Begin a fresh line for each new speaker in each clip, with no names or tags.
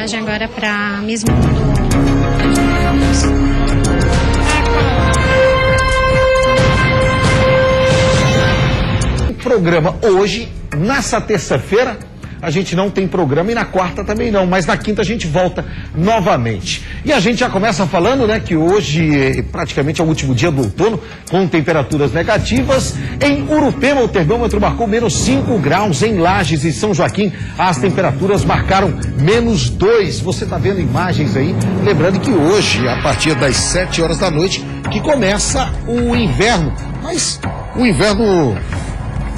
viagem agora para mesmo.
O programa hoje, nessa terça-feira, a gente não tem programa e na quarta também não, mas na quinta a gente volta novamente. E a gente já começa falando, né, que hoje praticamente é o último dia do outono, com temperaturas negativas. Em Urupema, o termômetro marcou -5 graus, em Lages e São Joaquim, as temperaturas marcaram -2. Você está vendo imagens aí, lembrando que hoje, a partir das 7 horas da noite, que começa o inverno. Mas o inverno,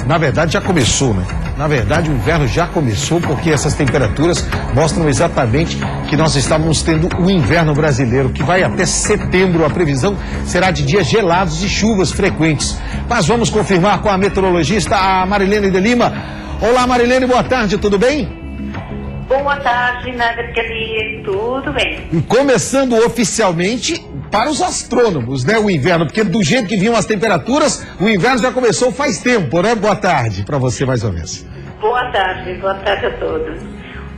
na verdade, já começou, né? Na verdade, o inverno já começou, porque essas temperaturas mostram exatamente que nós estamos tendo o inverno brasileiro, que vai até setembro. A previsão será de dias gelados e chuvas frequentes. Mas vamos confirmar com a meteorologista, a Marilene de Lima. Olá, Marilene, boa tarde, tudo bem?
Boa tarde, Nadia, tudo bem.
E começando oficialmente para os astrônomos, né, o inverno, porque do jeito que vinham as temperaturas, o inverno já começou faz tempo, né? Boa tarde para você mais uma vez.
Boa tarde a todos.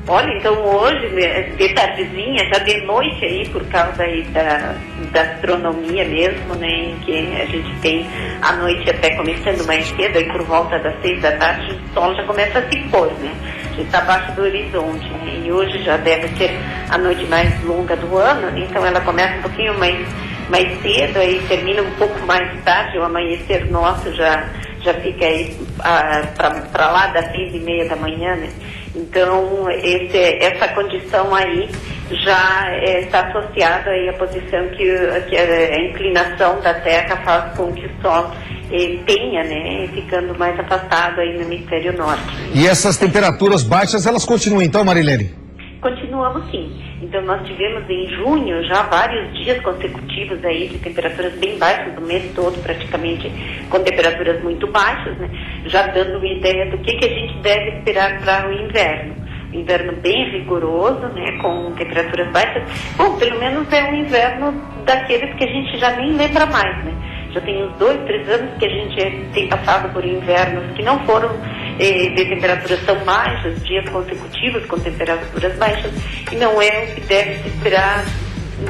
Olha, então hoje, de tardezinha, já de noite aí, por causa aí da astronomia mesmo, né, em que a gente tem a noite até começando mais cedo, aí por volta das 6 da tarde, o sol já começa a se pôr, né? Já está abaixo do horizonte, né? E hoje já deve ser a noite mais longa do ano, então ela começa um pouquinho mais cedo, aí termina um pouco mais tarde, o amanhecer nosso já fica aí para lá das 6:30 da manhã, né? Então, essa condição aí já está associada aí à posição que a inclinação da Terra faz com que o Sol tenha, né, ficando mais afastado aí no hemisfério norte.
E essas temperaturas baixas, elas continuam então, Marilene?
Continuamos sim. Então nós tivemos em junho já vários dias consecutivos aí de temperaturas bem baixas, do mês todo praticamente com temperaturas muito baixas, né? Já dando uma ideia do que a gente deve esperar para o inverno. Um inverno bem rigoroso, né, com temperaturas baixas. Bom, pelo menos é um inverno daqueles que a gente já nem lembra mais, né? Já tem uns 2, 3 anos que a gente tem passado por invernos que não foram de temperaturas tão baixas, dias consecutivos com temperaturas baixas, e não é o que deve se esperar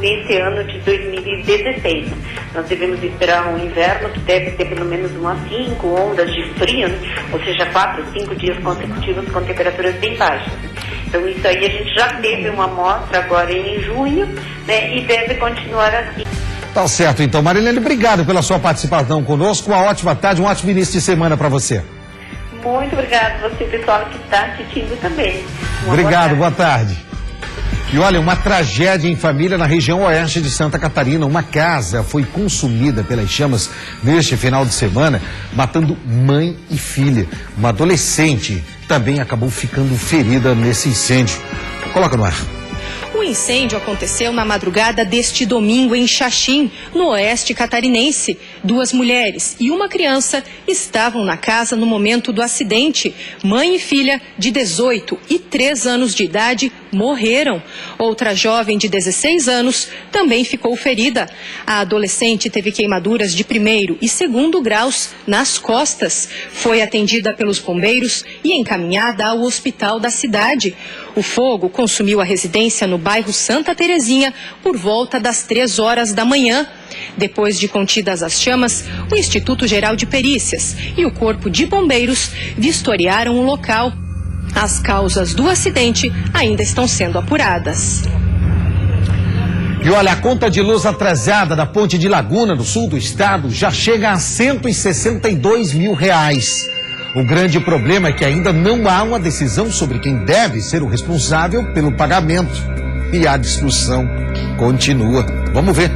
nesse ano de 2016. Nós devemos esperar um inverno que deve ter pelo menos umas 5 ondas de frio, né? Ou seja, 4, 5 dias consecutivos com temperaturas bem baixas. Então isso aí a gente já teve uma amostra agora em junho, né, e deve continuar assim.
Tá certo, então. Marilene, obrigado pela sua participação conosco. Uma ótima tarde, um ótimo início de semana para você.
Muito obrigado, você, pessoal que está assistindo também.
Obrigado, boa tarde. E olha, uma tragédia em família na região oeste de Santa Catarina. Uma casa foi consumida pelas chamas neste final de semana, matando mãe e filha. Uma adolescente também acabou ficando ferida nesse incêndio. Coloca no ar.
O incêndio aconteceu na madrugada deste domingo em Xaxim, no oeste catarinense. 2 mulheres e uma criança estavam na casa no momento do acidente. Mãe e filha, de 18 e 3 anos de idade, morreram. Outra jovem de 16 anos também ficou ferida. A adolescente teve queimaduras de 1º e 2º graus nas costas. Foi atendida pelos bombeiros e encaminhada ao hospital da cidade. O fogo consumiu a residência no bairro Santa Terezinha por volta das 3 horas da manhã. Depois de contidas as chamas, o Instituto Geral de Perícias e o Corpo de Bombeiros vistoriaram o local. As causas do acidente ainda estão sendo apuradas.
E olha, a conta de luz atrasada da Ponte de Laguna, no sul do estado, já chega a R$162 mil. O grande problema é que ainda não há uma decisão sobre quem deve ser o responsável pelo pagamento. E a discussão continua. Vamos ver.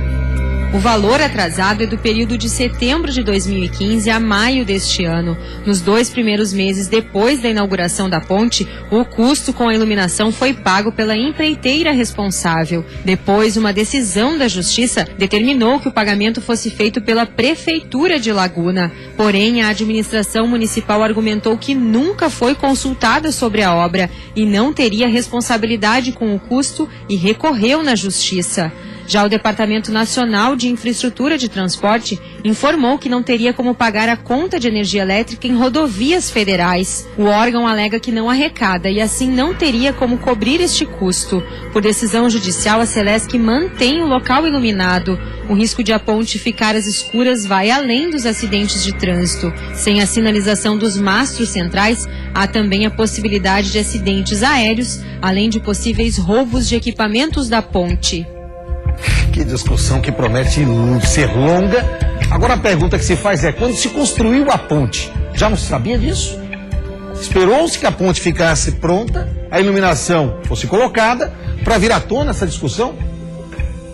O valor atrasado é do período de setembro de 2015 a maio deste ano. Nos 2 primeiros meses depois da inauguração da ponte, o custo com a iluminação foi pago pela empreiteira responsável. Depois, uma decisão da Justiça determinou que o pagamento fosse feito pela Prefeitura de Laguna. Porém, a administração municipal argumentou que nunca foi consultada sobre a obra e não teria responsabilidade com o custo e recorreu na Justiça. Já o Departamento Nacional de Infraestrutura de Transporte informou que não teria como pagar a conta de energia elétrica em rodovias federais. O órgão alega que não arrecada e assim não teria como cobrir este custo. Por decisão judicial, a Celesc mantém o local iluminado. O risco de a ponte ficar às escuras vai além dos acidentes de trânsito. Sem a sinalização dos mastros centrais, há também a possibilidade de acidentes aéreos, além de possíveis roubos de equipamentos da ponte.
Que discussão que promete ser longa. Agora a pergunta que se faz é, quando se construiu a ponte, já não se sabia disso? Esperou-se que a ponte ficasse pronta, a iluminação fosse colocada, para vir à tona essa discussão?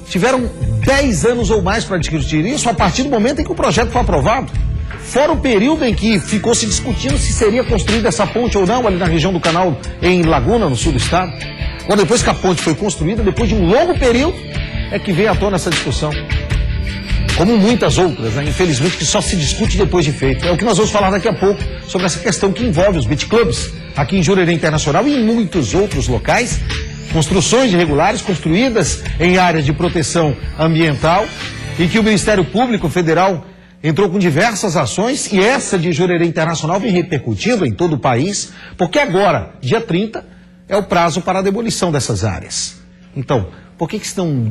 Tiveram 10 anos ou mais para discutir isso a partir do momento em que o projeto foi aprovado. Fora o período em que ficou se discutindo se seria construída essa ponte ou não ali na região do canal em Laguna, no sul do estado. Agora, depois que a ponte foi construída, depois de um longo período, é que veio à tona essa discussão. Como muitas outras, né? Infelizmente, que só se discute depois de feito. É o que nós vamos falar daqui a pouco sobre essa questão que envolve os beach clubs aqui em Jurerê Internacional e em muitos outros locais. Construções irregulares construídas em áreas de proteção ambiental e que o Ministério Público Federal entrou com diversas ações e essa de Jurerê Internacional vem repercutindo em todo o país, porque agora, dia 30, é o prazo para a demolição dessas áreas. Então, por que estão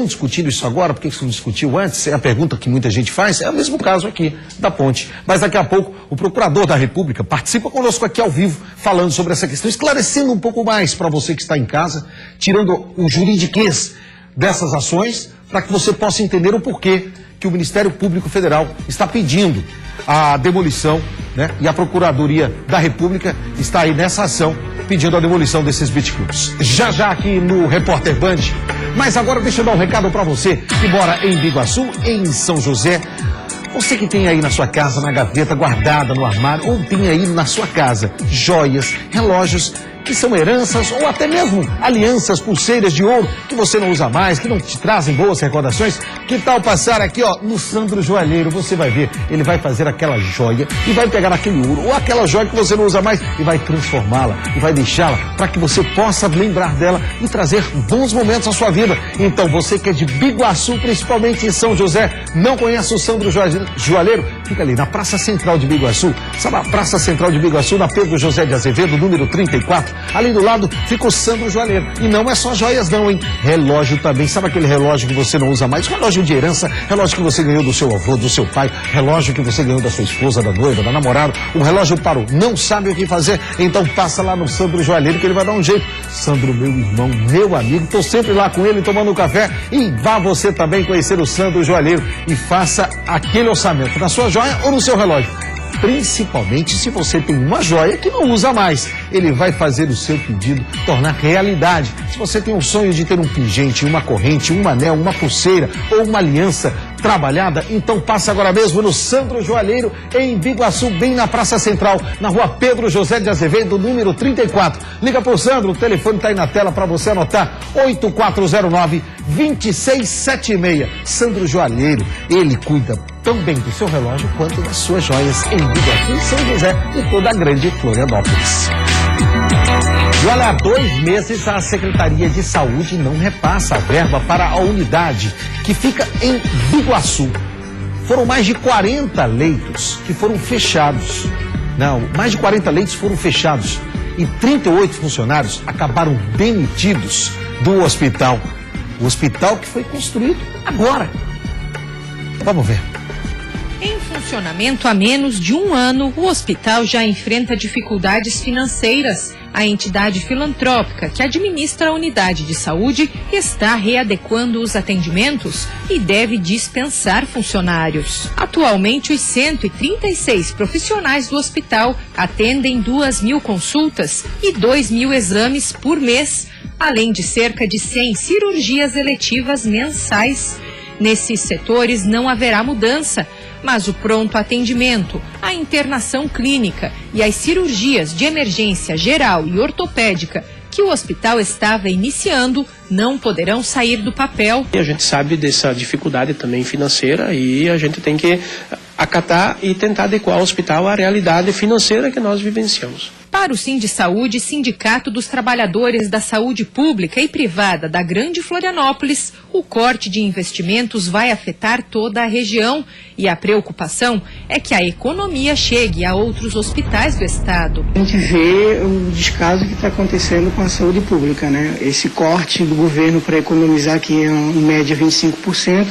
discutindo isso agora? Por que isso não discutiu antes? É a pergunta que muita gente faz. É o mesmo caso aqui da ponte. Mas daqui a pouco o Procurador da República participa conosco aqui ao vivo, falando sobre essa questão, esclarecendo um pouco mais para você que está em casa, tirando o juridiquês dessas ações, para que você possa entender o porquê que o Ministério Público Federal está pedindo a demolição, né? E a Procuradoria da República está aí nessa ação, pedindo a demolição desses beach clubs. Já aqui no Repórter Band. Mas agora deixa eu dar um recado para você que mora em Biguaçu, em São José. Você que tem aí na sua casa, na gaveta, guardada no armário, ou tem aí na sua casa joias, relógios que são heranças ou até mesmo alianças, pulseiras de ouro que você não usa mais, que não te trazem boas recordações. Que tal passar aqui, ó, no Sandro Joalheiro? Você vai ver, ele vai fazer aquela joia e vai pegar aquele ouro ou aquela joia que você não usa mais e vai transformá-la e vai deixá-la para que você possa lembrar dela e trazer bons momentos à sua vida. Então você que é de Biguaçu, principalmente em São José, não conhece o Sandro Joalheiro? Fica ali na Praça Central de Biguaçu. Sabe a Praça Central de Biguaçu, na Pedro José de Azevedo, número 34? Ali do lado fica o Sandro Joalheiro. E não é só joias não, hein? Relógio também. Sabe aquele relógio que você não usa mais? Relógio de herança, relógio que você ganhou do seu avô, do seu pai, relógio que você ganhou da sua esposa, da noiva, da namorada. O relógio parou, não sabe o que fazer? Então passa lá no Sandro Joalheiro que ele vai dar um jeito. Sandro, meu irmão, meu amigo, tô sempre lá com ele tomando um café. E vá você também conhecer o Sandro Joalheiro e faça aquele orçamento na sua joia ou no seu relógio. Principalmente se você tem uma joia que não usa mais. Ele vai fazer o seu pedido tornar realidade. Se você tem um sonho de ter um pingente, uma corrente, um anel, uma pulseira ou uma aliança trabalhada, então passa agora mesmo no Sandro Joalheiro, em Biguaçu, bem na Praça Central, na rua Pedro José de Azevedo, número 34. Liga pro Sandro, o telefone tá aí na tela para você anotar, 8409-2676. Sandro Joalheiro, ele cuida tão bem do seu relógio quanto das suas joias em Biguaçu, São José e toda a grande Florianópolis. E olha, há 2 meses a Secretaria de Saúde não repassa a verba para a unidade que fica em Biguaçu. Foram mais de 40 leitos que foram fechados. Não, mais de 40 leitos foram fechados e 38 funcionários acabaram demitidos do hospital. O hospital que foi construído agora. Vamos ver.
Em funcionamento há menos de 1 ano, o hospital já enfrenta dificuldades financeiras. A entidade filantrópica que administra a unidade de saúde está readequando os atendimentos e deve dispensar funcionários. Atualmente, os 136 profissionais do hospital atendem 2.000 consultas e 2.000 exames por mês, além de cerca de 100 cirurgias eletivas mensais. Nesses setores não haverá mudança, mas o pronto atendimento, a internação clínica e as cirurgias de emergência geral e ortopédica que o hospital estava iniciando não poderão sair do papel.
A gente sabe dessa dificuldade também financeira e a gente tem que acatar e tentar adequar o hospital à realidade financeira que nós vivenciamos.
Para o Sindsaúde, Sindicato dos Trabalhadores da Saúde Pública e Privada da Grande Florianópolis, o corte de investimentos vai afetar toda a região e a preocupação é que a economia chegue a outros hospitais do estado.
A gente vê o descaso que está acontecendo com a saúde pública, né? Esse corte do governo para economizar aqui em média 25%,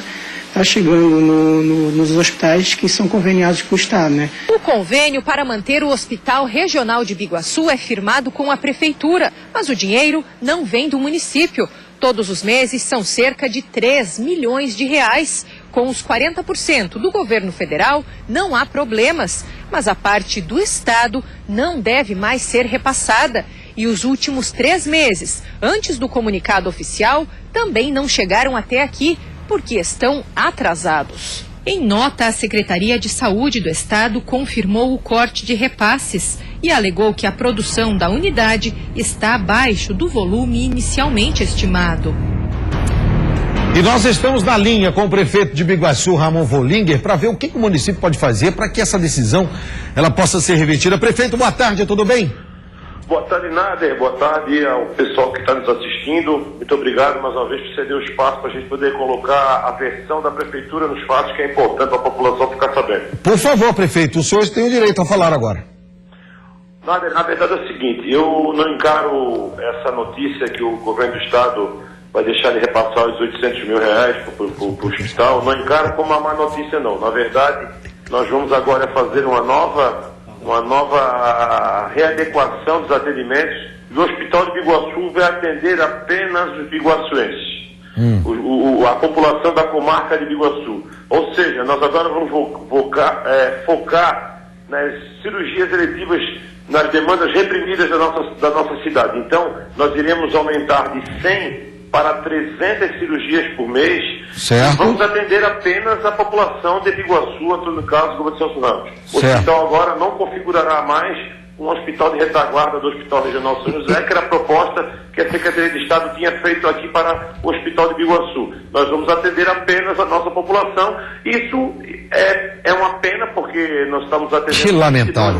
está chegando nos hospitais que são conveniados com o Estado, né?
O convênio para manter o Hospital Regional de Biguaçu é firmado com a Prefeitura, mas o dinheiro não vem do município. Todos os meses são cerca de 3 milhões de reais. Com os 40% do governo federal, não há problemas, mas a parte do Estado não deve mais ser repassada. E os últimos 3 meses, antes do comunicado oficial, também não chegaram até aqui, porque estão atrasados. Em nota, a Secretaria de Saúde do Estado confirmou o corte de repasses e alegou que a produção da unidade está abaixo do volume inicialmente estimado.
E nós estamos na linha com o prefeito de Biguaçu, Ramon Vollinger, para ver o que o município pode fazer para que essa decisão ela possa ser revertida. Prefeito, boa tarde, tudo bem?
Boa tarde, Nader. Boa tarde ao pessoal que está nos assistindo. Muito obrigado mais uma vez por ceder o espaço para a gente poder colocar a versão da Prefeitura nos fatos, que é importante para a população ficar sabendo.
Por favor, prefeito, o senhor tem o direito a falar agora.
Nader, na verdade é o seguinte, eu não encaro essa notícia que o governo do Estado vai deixar de repassar os 800 mil reais para o hospital, não encaro como uma má notícia, não. Na verdade, nós vamos agora fazer uma nova readequação dos atendimentos. O Hospital de Biguaçu vai atender apenas os biguaçuenses, a população da comarca de Biguaçu. Ou seja, nós agora vamos focar nas cirurgias eletivas, nas demandas reprimidas da nossa cidade. Então, nós iremos aumentar de 100 para 300 cirurgias por mês.
Certo.
Vamos atender apenas a população de Biguaçu, no caso do Governo de Celso Ramos. O
Certo.
hospital agora não configurará mais um hospital de retaguarda do Hospital Regional São José, que era a proposta que a Secretaria de Estado tinha feito aqui para o Hospital de Biguaçu. Nós vamos atender apenas a nossa população. Isso é uma pena, porque nós estamos atendendo...
Que lamentável.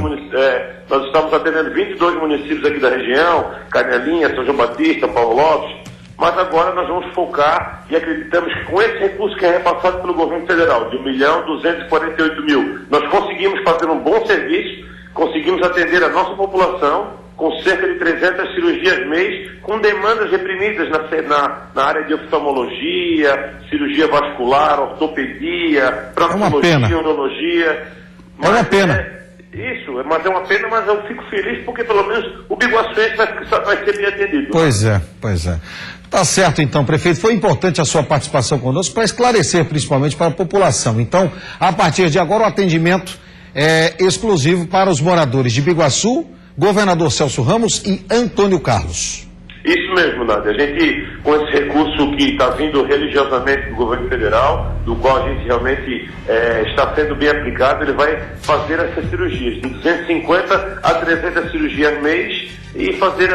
Nós estamos atendendo 22 municípios aqui da região, Canelinha, São João Batista, Paulo Lopes. Mas agora nós vamos focar e acreditamos que com esse recurso que é repassado pelo governo federal, de 1.248.000, nós conseguimos fazer um bom serviço, conseguimos atender a nossa população com cerca de 300 cirurgias mês, com demandas reprimidas na área de oftalmologia, cirurgia vascular, ortopedia, proctologia, urologia.
É uma pena.
Mas é uma pena, mas eu fico feliz porque pelo menos o biguaçuense vai ser bem atendido.
Pois é. Tá certo então, prefeito. Foi importante a sua participação conosco para esclarecer principalmente para a população. Então, a partir de agora o atendimento é exclusivo para os moradores de Biguaçu, Governador Celso Ramos e Antônio Carlos.
Isso mesmo, Nádia. A gente, com esse recurso que está vindo religiosamente do governo federal, do qual a gente realmente está sendo bem aplicado, ele vai fazer essas cirurgias, de 250 a 300 cirurgias mês, e fazer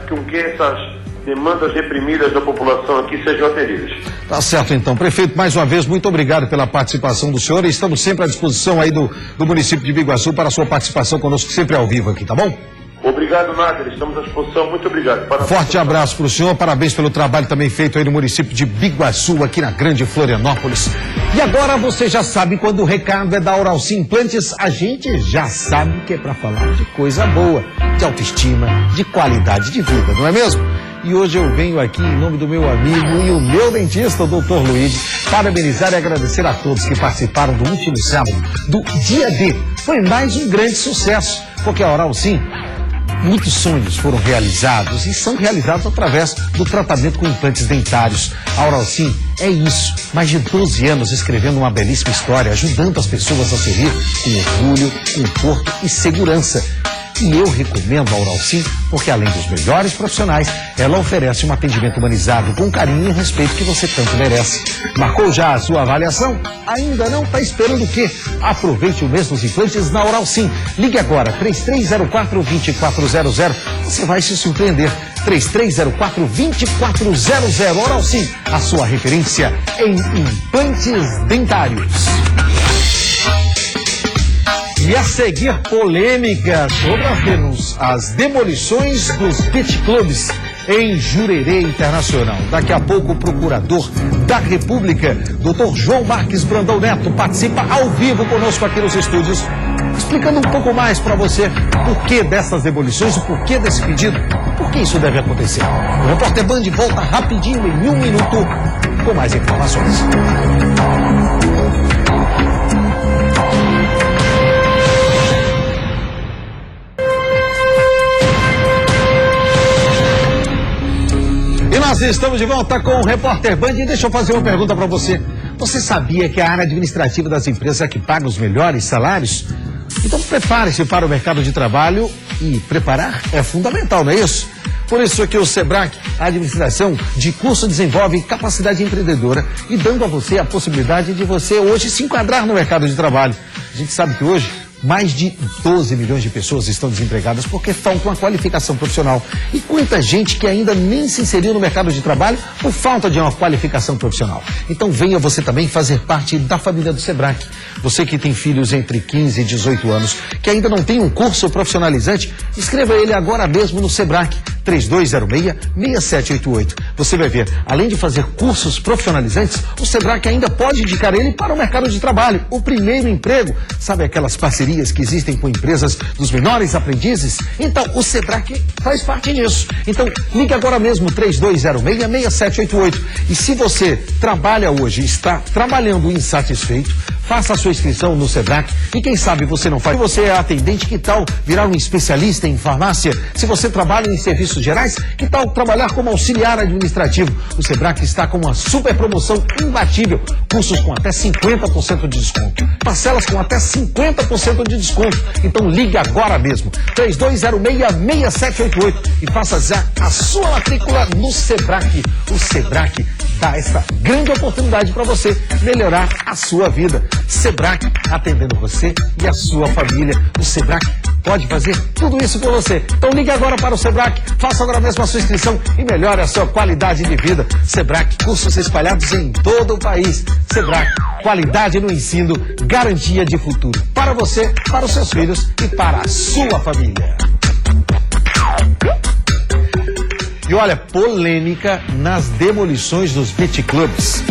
com que essas demandas reprimidas da população aqui sejam atendidas.
Tá certo então. Prefeito, mais uma vez, muito obrigado pela participação do senhor, e estamos sempre à disposição aí do município de Biguaçu para a sua participação conosco, sempre ao vivo aqui, tá bom?
Obrigado, Nádia. Estamos à disposição. Muito obrigado.
Forte abraço para o senhor. Parabéns pelo trabalho também feito aí no município de Biguaçu, aqui na Grande Florianópolis. E agora você já sabe, quando o recado é da Oralci Implantes, a gente já sabe que é para falar de coisa boa, de autoestima, de qualidade de vida, não é mesmo? E hoje eu venho aqui em nome do meu amigo e o meu dentista, o Dr. Luiz, parabenizar e agradecer a todos que participaram do último sábado, do Dia D. Foi mais um grande sucesso, porque a Oralci, muitos sonhos foram realizados e são realizados através do tratamento com implantes dentários. A Oralci é isso, mais de 12 anos escrevendo uma belíssima história, ajudando as pessoas a sorrir com orgulho, conforto e segurança. E eu recomendo a Oralci porque, além dos melhores profissionais, ela oferece um atendimento humanizado com carinho e respeito que você tanto merece. Marcou já a sua avaliação? Ainda não? Está esperando o quê? Aproveite o mês dos implantes na Oralci. Ligue agora, 3304-2400. Você vai se surpreender. 3304-2400. Oralci, a sua referência em implantes dentários. E a seguir, polêmica sobre as demolições dos beach clubs em Jurerê Internacional. Daqui a pouco, o procurador da República, Dr. João Marques Brandão Neto, participa ao vivo conosco aqui nos estúdios, explicando um pouco mais para você o porquê dessas demolições, o porquê desse pedido, por que isso deve acontecer. O Repórter Band volta rapidinho, em 1 minuto, com mais informações. E nós estamos de volta com o Repórter Band. E deixa eu fazer uma pergunta para você. Você sabia que a área administrativa das empresas é que paga os melhores salários? Então prepare-se para o mercado de trabalho, e preparar é fundamental, não é isso? Por isso que o SEBRAC, a administração de curso, desenvolve capacidade empreendedora e dando a você a possibilidade de você hoje se enquadrar no mercado de trabalho. A gente sabe que hoje mais de 12 milhões de pessoas estão desempregadas porque faltam a qualificação profissional. E quanta gente que ainda nem se inseriu no mercado de trabalho por falta de uma qualificação profissional. Então venha você também fazer parte da família do SEBRAC. Você que tem filhos entre 15 e 18 anos, que ainda não tem um curso profissionalizante, inscreva ele agora mesmo no SEBRAC 3206-6788. Você vai ver, além de fazer cursos profissionalizantes, o SEBRAC ainda pode indicar ele para o mercado de trabalho. O primeiro emprego, sabe aquelas parcerias que existem com empresas dos menores aprendizes? Então, o SEBRAC faz parte disso. Então, ligue agora mesmo, 3206-6788. E se você trabalha hoje, está trabalhando insatisfeito, faça a sua inscrição no SEBRAC e quem sabe você não faz. Se você é atendente, que tal virar um especialista em farmácia? Se você trabalha em serviços gerais, que tal trabalhar como auxiliar administrativo? O SEBRAC está com uma super promoção imbatível. Cursos com até 50% de desconto. Parcelas com até 50% de desconto. Então ligue agora mesmo. 3206-6788 e faça já a sua matrícula no SEBRAC. O SEBRAC dá essa grande oportunidade para você melhorar a sua vida. SEBRAC atendendo você e a sua família. O SEBRAC pode fazer tudo isso por você. Então ligue agora para o SEBRAC, faça agora mesmo a sua inscrição e melhore a sua qualidade de vida. SEBRAC, cursos espalhados em todo o país. SEBRAC, qualidade no ensino, garantia de futuro para você, para os seus filhos e para a sua família. E olha, polêmica nas demolições dos beach clubs.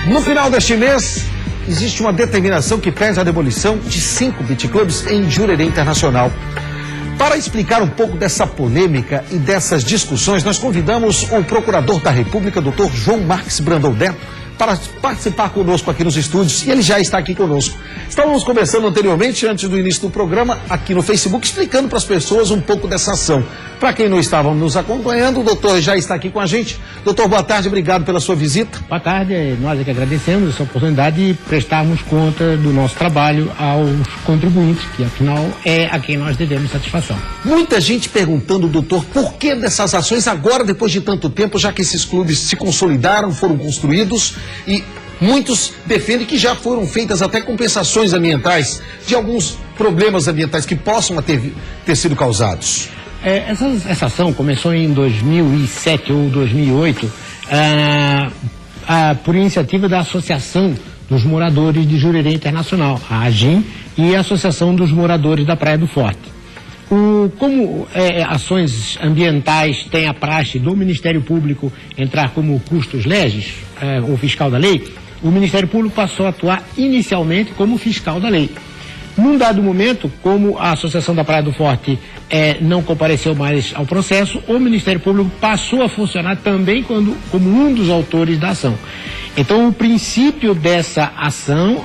No final deste mês, existe uma determinação que pede a demolição de 5 beach clubs em Jurerê Internacional. Para explicar um pouco dessa polêmica e dessas discussões, nós convidamos o procurador da República, Dr. João Marques Brandão Neto, para participar conosco aqui nos estúdios, e ele já está aqui conosco. Estávamos conversando anteriormente, antes do início do programa, aqui no Facebook, explicando para as pessoas um pouco dessa ação. Para quem não estava nos acompanhando, o doutor já está aqui com a gente. Doutor, boa tarde, obrigado pela sua visita.
Boa tarde, nós é que agradecemos essa oportunidade de prestarmos conta do nosso trabalho aos contribuintes, que afinal é a quem nós devemos satisfação.
Muita gente perguntando, doutor, por que dessas ações agora, depois de tanto tempo, já que esses clubes se consolidaram, foram construídos, e muitos defendem que já foram feitas até compensações ambientais de alguns problemas ambientais que possam ter sido causados.
Essa ação começou em 2007 ou 2008 por iniciativa da Associação dos Moradores de Jurerê Internacional, a AGIM, e a Associação dos Moradores da Praia do Forte. Como ações ambientais têm a praxe do Ministério Público entrar como custos legis, ou fiscal da lei, o Ministério Público passou a atuar inicialmente como fiscal da lei. Num dado momento, como a Associação da Praia do Forte não compareceu mais ao processo, o Ministério Público passou a funcionar também como um dos autores da ação. Então, o princípio dessa ação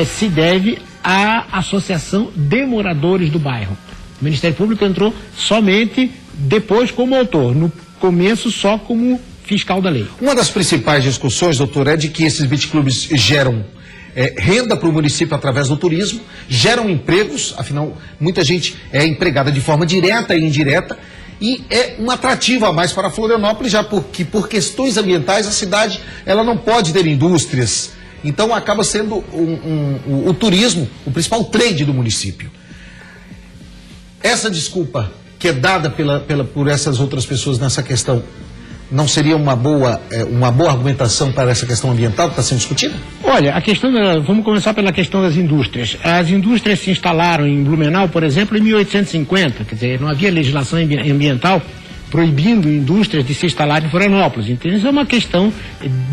se deve à Associação de Moradores do Bairro. O Ministério Público entrou somente depois como autor, no começo só como fiscal da lei.
Uma das principais discussões, doutor, é de que esses beach clubs geram renda para o município através do turismo, geram empregos, afinal, muita gente é empregada de forma direta e indireta, e é um atrativo a mais para Florianópolis, já porque por questões ambientais a cidade ela não pode ter indústrias. Então acaba sendo o turismo o principal trade do município. Essa desculpa que é dada por essas outras pessoas nessa questão não seria uma boa argumentação para essa questão ambiental que está sendo discutida?
Olha, vamos começar pela questão das indústrias. As indústrias se instalaram em Blumenau, por exemplo, em 1850, quer dizer, não havia legislação ambiental proibindo indústrias de se instalar em Florianópolis. Então, isso é uma questão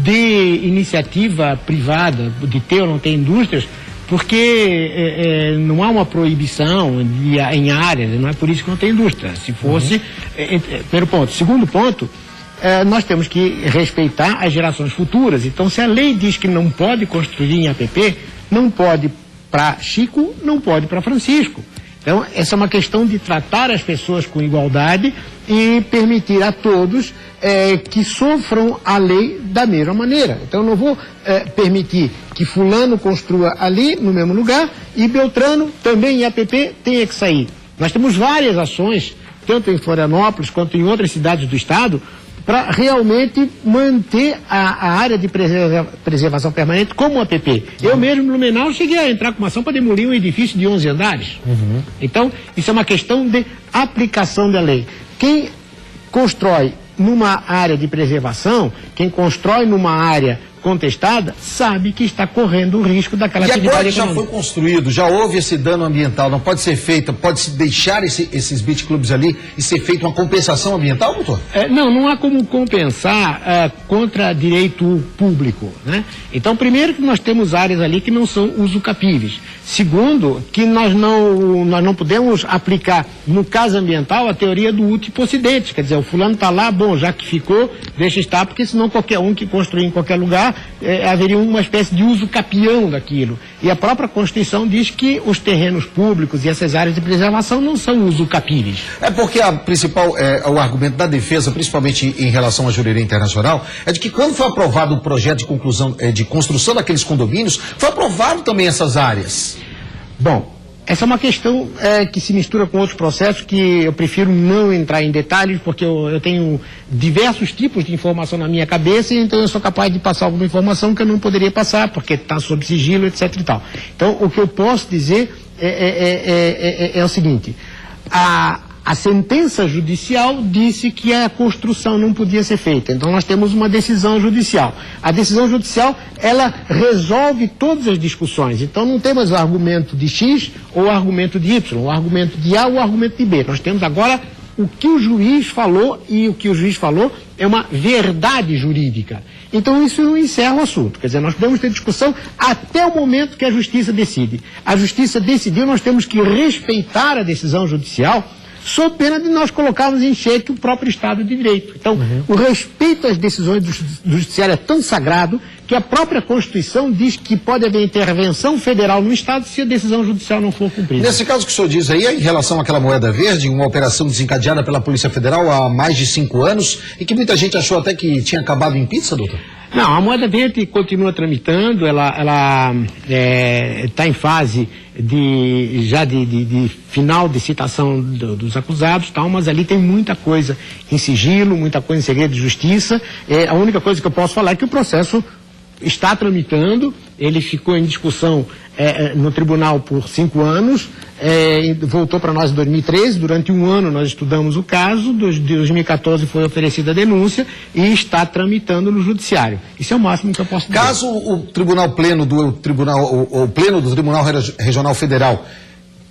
de iniciativa privada, de ter ou não ter indústrias, porque não há uma proibição em áreas, não é por isso que não tem indústria. Se fosse, primeiro ponto. Segundo ponto, nós temos que respeitar as gerações futuras. Então, se a lei diz que não pode construir em APP, não pode para Chico, não pode para Francisco. Então, essa é uma questão de tratar as pessoas com igualdade e permitir a todos que sofram a lei da mesma maneira. Então, eu não vou permitir que fulano construa ali, no mesmo lugar, e Beltrano, também em APP, tenha que sair. Nós temos várias ações, tanto em Florianópolis quanto em outras cidades do estado, para realmente manter a área de preservação permanente como APP. Eu mesmo, no Blumenau, cheguei a entrar com uma ação para demolir um edifício de 11 andares. Então, isso é uma questão de aplicação da lei. Quem constrói numa área de preservação, quem constrói numa área contestada, sabe que está correndo o risco daquela atividade econômica.
E agora que já foi construído, já houve esse dano ambiental, não pode ser feita, pode-se deixar esses beach clubs ali e ser feita uma compensação ambiental, doutor?
Não há como compensar contra direito público, né? Então, primeiro que nós temos áreas ali que não são usucapíveis. Segundo, que nós não podemos aplicar, no caso ambiental, a teoria do útil-possidente. Quer dizer, o fulano está lá, bom, já que ficou, deixa estar, porque senão qualquer um que construir em qualquer lugar, haveria uma espécie de uso capião daquilo. E a própria Constituição diz que os terrenos públicos e essas áreas de preservação não são usucapíveis. É porque o argumento da defesa, principalmente em relação à Jurerê Internacional, é de que quando foi aprovado o projeto de construção daqueles condomínios, foi aprovado também essas áreas. Bom, essa é uma questão que se mistura com outros processos que eu prefiro não entrar em detalhes, porque eu tenho diversos tipos de informação na minha cabeça, e então eu sou capaz de passar alguma informação que eu não poderia passar, porque está sob sigilo, etc. e tal. Então, o que eu posso dizer é o seguinte: a sentença judicial disse que a construção não podia ser feita. Então, nós temos uma decisão judicial. A decisão judicial, ela resolve todas as discussões. Então, não temos o argumento de X ou o argumento de Y, o argumento de A ou o argumento de B. Nós temos agora o que o juiz falou, e o que o juiz falou é uma verdade jurídica. Então, isso não encerra o assunto. Quer dizer, nós podemos ter discussão até o momento que a justiça decide. A justiça decidiu, nós temos que respeitar a decisão judicial, sob pena de nós colocarmos em xeque o próprio Estado de Direito. Então, o respeito às decisões do Judiciário é tão sagrado que a própria Constituição diz que pode haver intervenção federal no Estado se a decisão judicial não for cumprida.
Nesse caso que o senhor diz aí, em relação àquela moeda verde, uma operação desencadeada pela Polícia Federal há mais de 5 anos, e que muita gente achou até que tinha acabado em pizza, doutor?
Não, a moeda verde continua tramitando, ela está em fase de final de citação dos acusados, tal, mas ali tem muita coisa em sigilo, muita coisa em segredo de justiça. A única coisa que eu posso falar é que o processo está tramitando, ele ficou em discussão no tribunal por 5 anos, voltou para nós em 2013, durante um ano nós estudamos o caso, em 2014 foi oferecida a denúncia e está tramitando no judiciário. Isso é o máximo que eu posso dizer.
Caso o pleno do Tribunal Regional Federal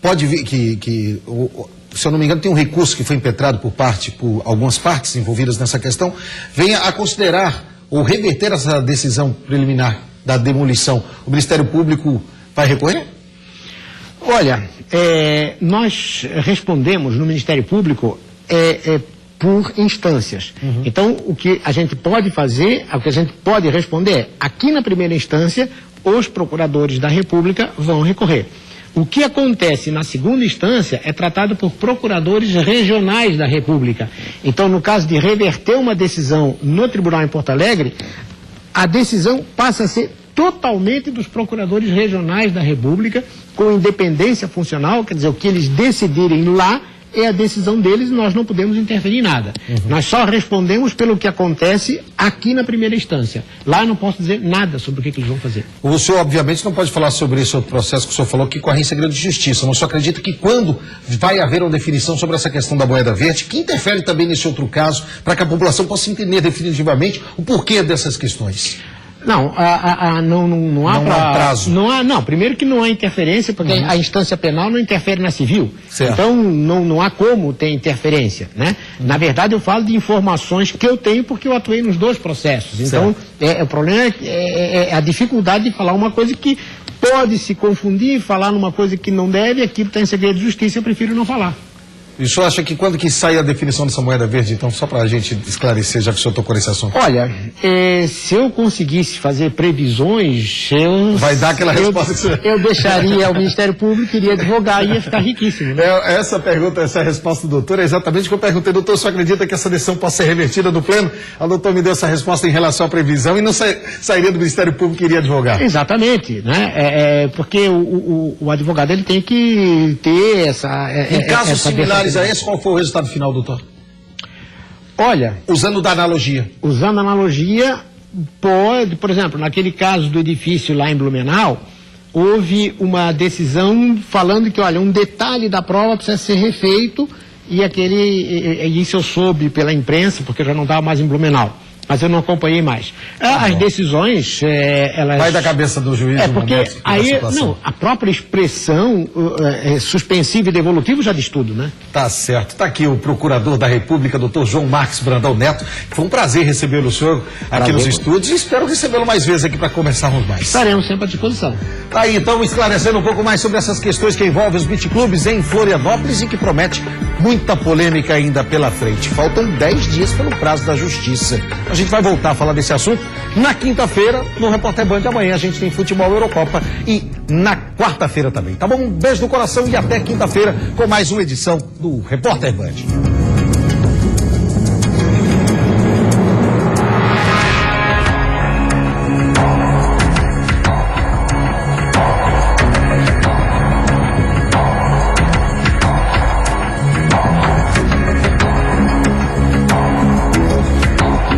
pode vir se eu não me engano, tem um recurso que foi impetrado por algumas partes envolvidas nessa questão, venha a considerar ou reverter essa decisão preliminar da demolição, o Ministério Público vai recorrer?
Olha, nós respondemos no Ministério Público por instâncias. Então, o que a gente pode fazer, o que a gente pode responder é, aqui na primeira instância, os procuradores da República vão recorrer. O que acontece na segunda instância é tratado por procuradores regionais da República. Então, no caso de reverter uma decisão no tribunal em Porto Alegre, a decisão passa a ser totalmente dos procuradores regionais da República, com independência funcional, quer dizer, o que eles decidirem lá é a decisão deles e nós não podemos interferir em nada. Nós só respondemos pelo que acontece aqui na primeira instância. Lá eu não posso dizer nada sobre o que eles vão fazer.
O senhor, obviamente, não pode falar sobre esse outro processo que o senhor falou que corre em segredo de justiça. Mas o senhor acredita que quando vai haver uma definição sobre essa questão da moeda verde, que interfere também nesse outro caso, para que a população possa entender definitivamente o porquê dessas questões?
Não, não há
prazo.
Primeiro que não há interferência, porque a instância penal não interfere na civil.
Certo.
Então não há como ter interferência, né? Na verdade eu falo de informações que eu tenho porque eu atuei nos dois processos. Então o problema é a dificuldade de falar uma coisa que pode se confundir, falar numa coisa que não deve, aquilo está em segredo de justiça, eu prefiro não falar.
E o senhor acha que quando que sai a definição dessa moeda verde, então, só para a gente esclarecer, já que o senhor tocou nesse assunto?
Olha, se eu conseguisse fazer previsões,
vai dar aquela resposta.
Eu deixaria o Ministério Público, iria advogar e ia ficar riquíssimo. Né?
Essa pergunta, essa resposta do doutor, é exatamente o que eu perguntei. Doutor, o senhor acredita que essa decisão possa ser revertida no pleno? A doutora me deu essa resposta em relação à previsão e não sairia do Ministério Público e iria advogar.
Exatamente, né? Porque o advogado ele tem que ter essa...
Em casos similares a esse, qual foi o resultado final, doutor?
Olha...
Usando da analogia.
Usando a analogia, pode, por exemplo, naquele caso do edifício lá em Blumenau, houve uma decisão falando que, olha, um detalhe da prova precisa ser refeito e isso eu soube pela imprensa, porque eu já não estava mais em Blumenau. Mas eu não acompanhei mais. As decisões, elas...
Vai da cabeça do juiz.
Porque aí, a própria expressão suspensiva e devolutiva já diz tudo, né?
Tá certo. Está aqui o Procurador da República, doutor João Marques Brandão Neto. Foi um prazer recebê-lo, senhor, aqui nos estúdios. E espero recebê-lo mais vezes aqui para conversarmos mais.
Estaremos sempre à disposição.
Tá aí, então, esclarecendo um pouco mais sobre essas questões que envolvem os beach clubes em Florianópolis e que promete muita polêmica ainda pela frente. Faltam 10 dias pelo prazo da justiça. A gente vai voltar a falar desse assunto na quinta-feira, no Repórter Band. Amanhã a gente tem futebol Eurocopa e na quarta-feira também. Tá bom? Um beijo no coração e até quinta-feira com mais uma edição do Repórter Band.